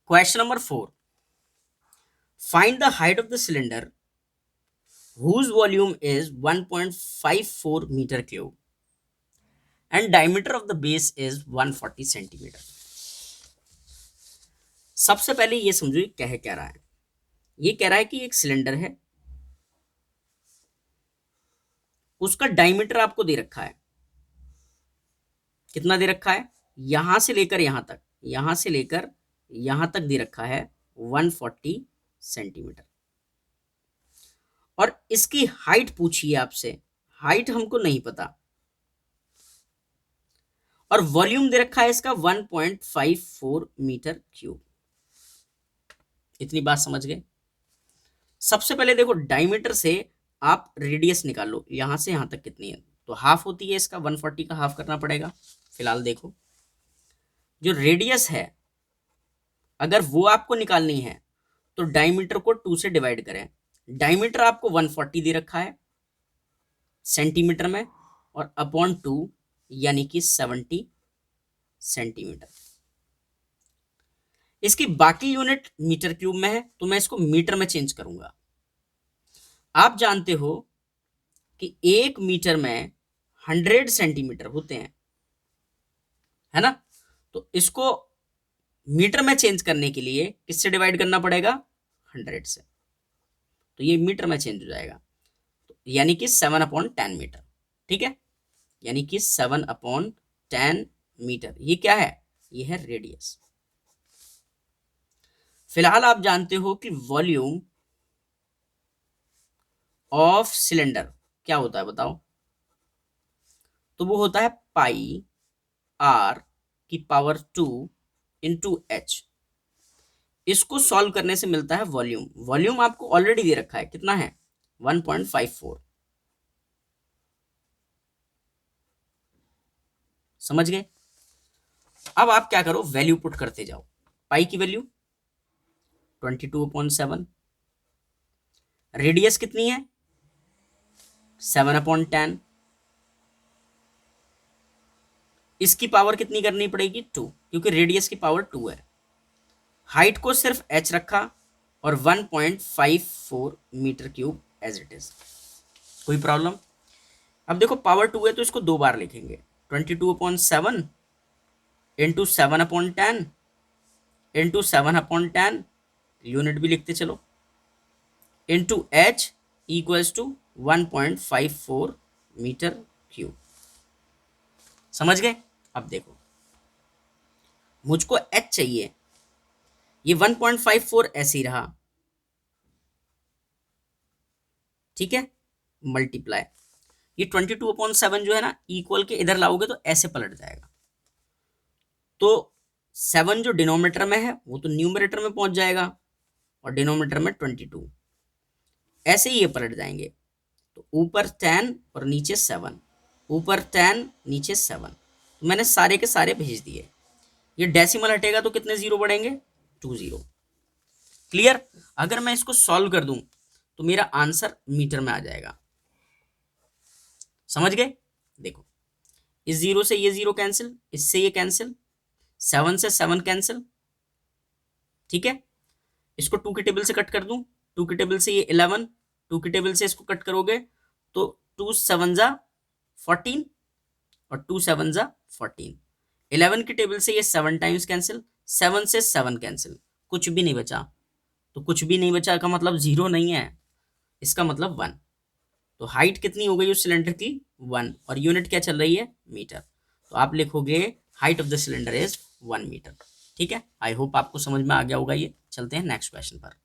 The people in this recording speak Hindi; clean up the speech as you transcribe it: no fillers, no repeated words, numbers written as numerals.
Question number 4, find the height of the cylinder whose volume is 1.54 meter cube and diameter of the base is 140 centimeter. सबसे पहले ये समझो ये कह रहा है, ये कह रहा है कि एक सिलेंडर है, उसका डायमीटर आपको दे रखा है, कितना दे रखा है, यहां से लेकर यहां तक, यहां से लेकर यहां तक दे रखा है 140 सेंटीमीटर, और इसकी हाइट पूछिए आपसे, हाइट हमको नहीं पता, और वॉल्यूम दे रखा है इसका 1.54 मीटर क्यूब। इतनी बात समझ गए। सबसे पहले देखो डायमीटर से आप रेडियस निकाल लो, यहां से यहां तक कितनी है, तो हाफ होती है इसका, 140 का हाफ करना पड़ेगा। फिलहाल देखो जो रेडियस है अगर वो आपको निकालनी है तो डायमीटर को 2 से डिवाइड करें। डायमीटर आपको 140 दे रखा है सेंटीमीटर में, और अपॉन 2 यानी कि 70 सेंटीमीटर। इसकी बाकी यूनिट मीटर क्यूब में है तो मैं इसको मीटर में चेंज करूंगा। आप जानते हो कि 1 मीटर में 100 सेंटीमीटर होते हैं, है ना, तो इसको मीटर में चेंज करने के लिए किससे डिवाइड करना पड़ेगा, 100 से, तो ये मीटर में चेंज हो जाएगा, तो यानी कि 7/10 मीटर। ठीक है, यानी कि 7/10 मीटर। ये क्या है, ये है रेडियस। फिलहाल आप जानते हो कि वॉल्यूम ऑफ सिलेंडर क्या होता है बताओ, तो वो होता है पाई आर की पावर 2 इंटू एच। इसको सॉल्व करने से मिलता है वॉल्यूम। वॉल्यूम आपको ऑलरेडी दे रखा है, कितना है, 1.54। समझ गए। अब आप क्या करो, वैल्यू पुट करते जाओ। पाई की वैल्यू 22/7, रेडियस कितनी है 7/10, इसकी पावर कितनी करनी पड़ेगी 2, क्योंकि रेडियस की पावर 2 है। हाइट को सिर्फ h रखा और 1.54 metre cube as it is. कोई प्रॉब्लम। अब देखो पावर 2 है तो इसको 2 बार लिखेंगे, 22/7 इंटू 7/10 इंटू 7/10, यूनिट भी लिखते चलो, into H equals to 1.54 metre cube. समझ गए। अब देखो मुझको एच चाहिए, ये 1.54 ऐसे ही रहा, ठीक है, मल्टीप्लाई, ये 22/7 जो है ना, इक्वल के इधर लाओगे तो ऐसे पलट जाएगा, तो 7 जो डिनोमिनेटर में है वो तो न्यूमरेटर में पहुंच जाएगा, और डिनोमिनेटर में 22, ऐसे ही ये पलट जाएंगे, तो ऊपर 10 और नीचे 7, ऊपर 10 नीचे 7, तो मैंने सारे के सारे भेज दिए। ये डेसिमल हटेगा तो कितने जीरो बढ़ेंगे, 2 जीरो। क्लियर। अगर मैं इसको सॉल्व कर दूं तो मेरा आंसर मीटर में आ जाएगा। समझ गए। देखो इस जीरो से ये जीरो कैंसिल, इससे ये कैंसिल, 7 से 7 कैंसिल, ठीक है। इसको 2 के टेबल से कट कर दूं, 2 के टेबल से ये 11, 2 के टेबल से इसको कट करोगे तो 2 7 जा 14 और 2 7 जा 14, 11 के टेबल से ये 7 टाइम्स कैंसिल, 7 से 7 कैंसिल, कुछ भी नहीं बचा, तो कुछ भी नहीं बचा का मतलब जीरो नहीं है, इसका मतलब 1। तो हाइट कितनी हो गई उस सिलेंडर की, 1, और यूनिट क्या चल रही है, मीटर, तो आप लिखोगे height of the cylinder is 1 metre. ठीक है, आई होप आपको समझ में आ गया होगा। ये चलते हैं नेक्स्ट क्वेश्चन पर।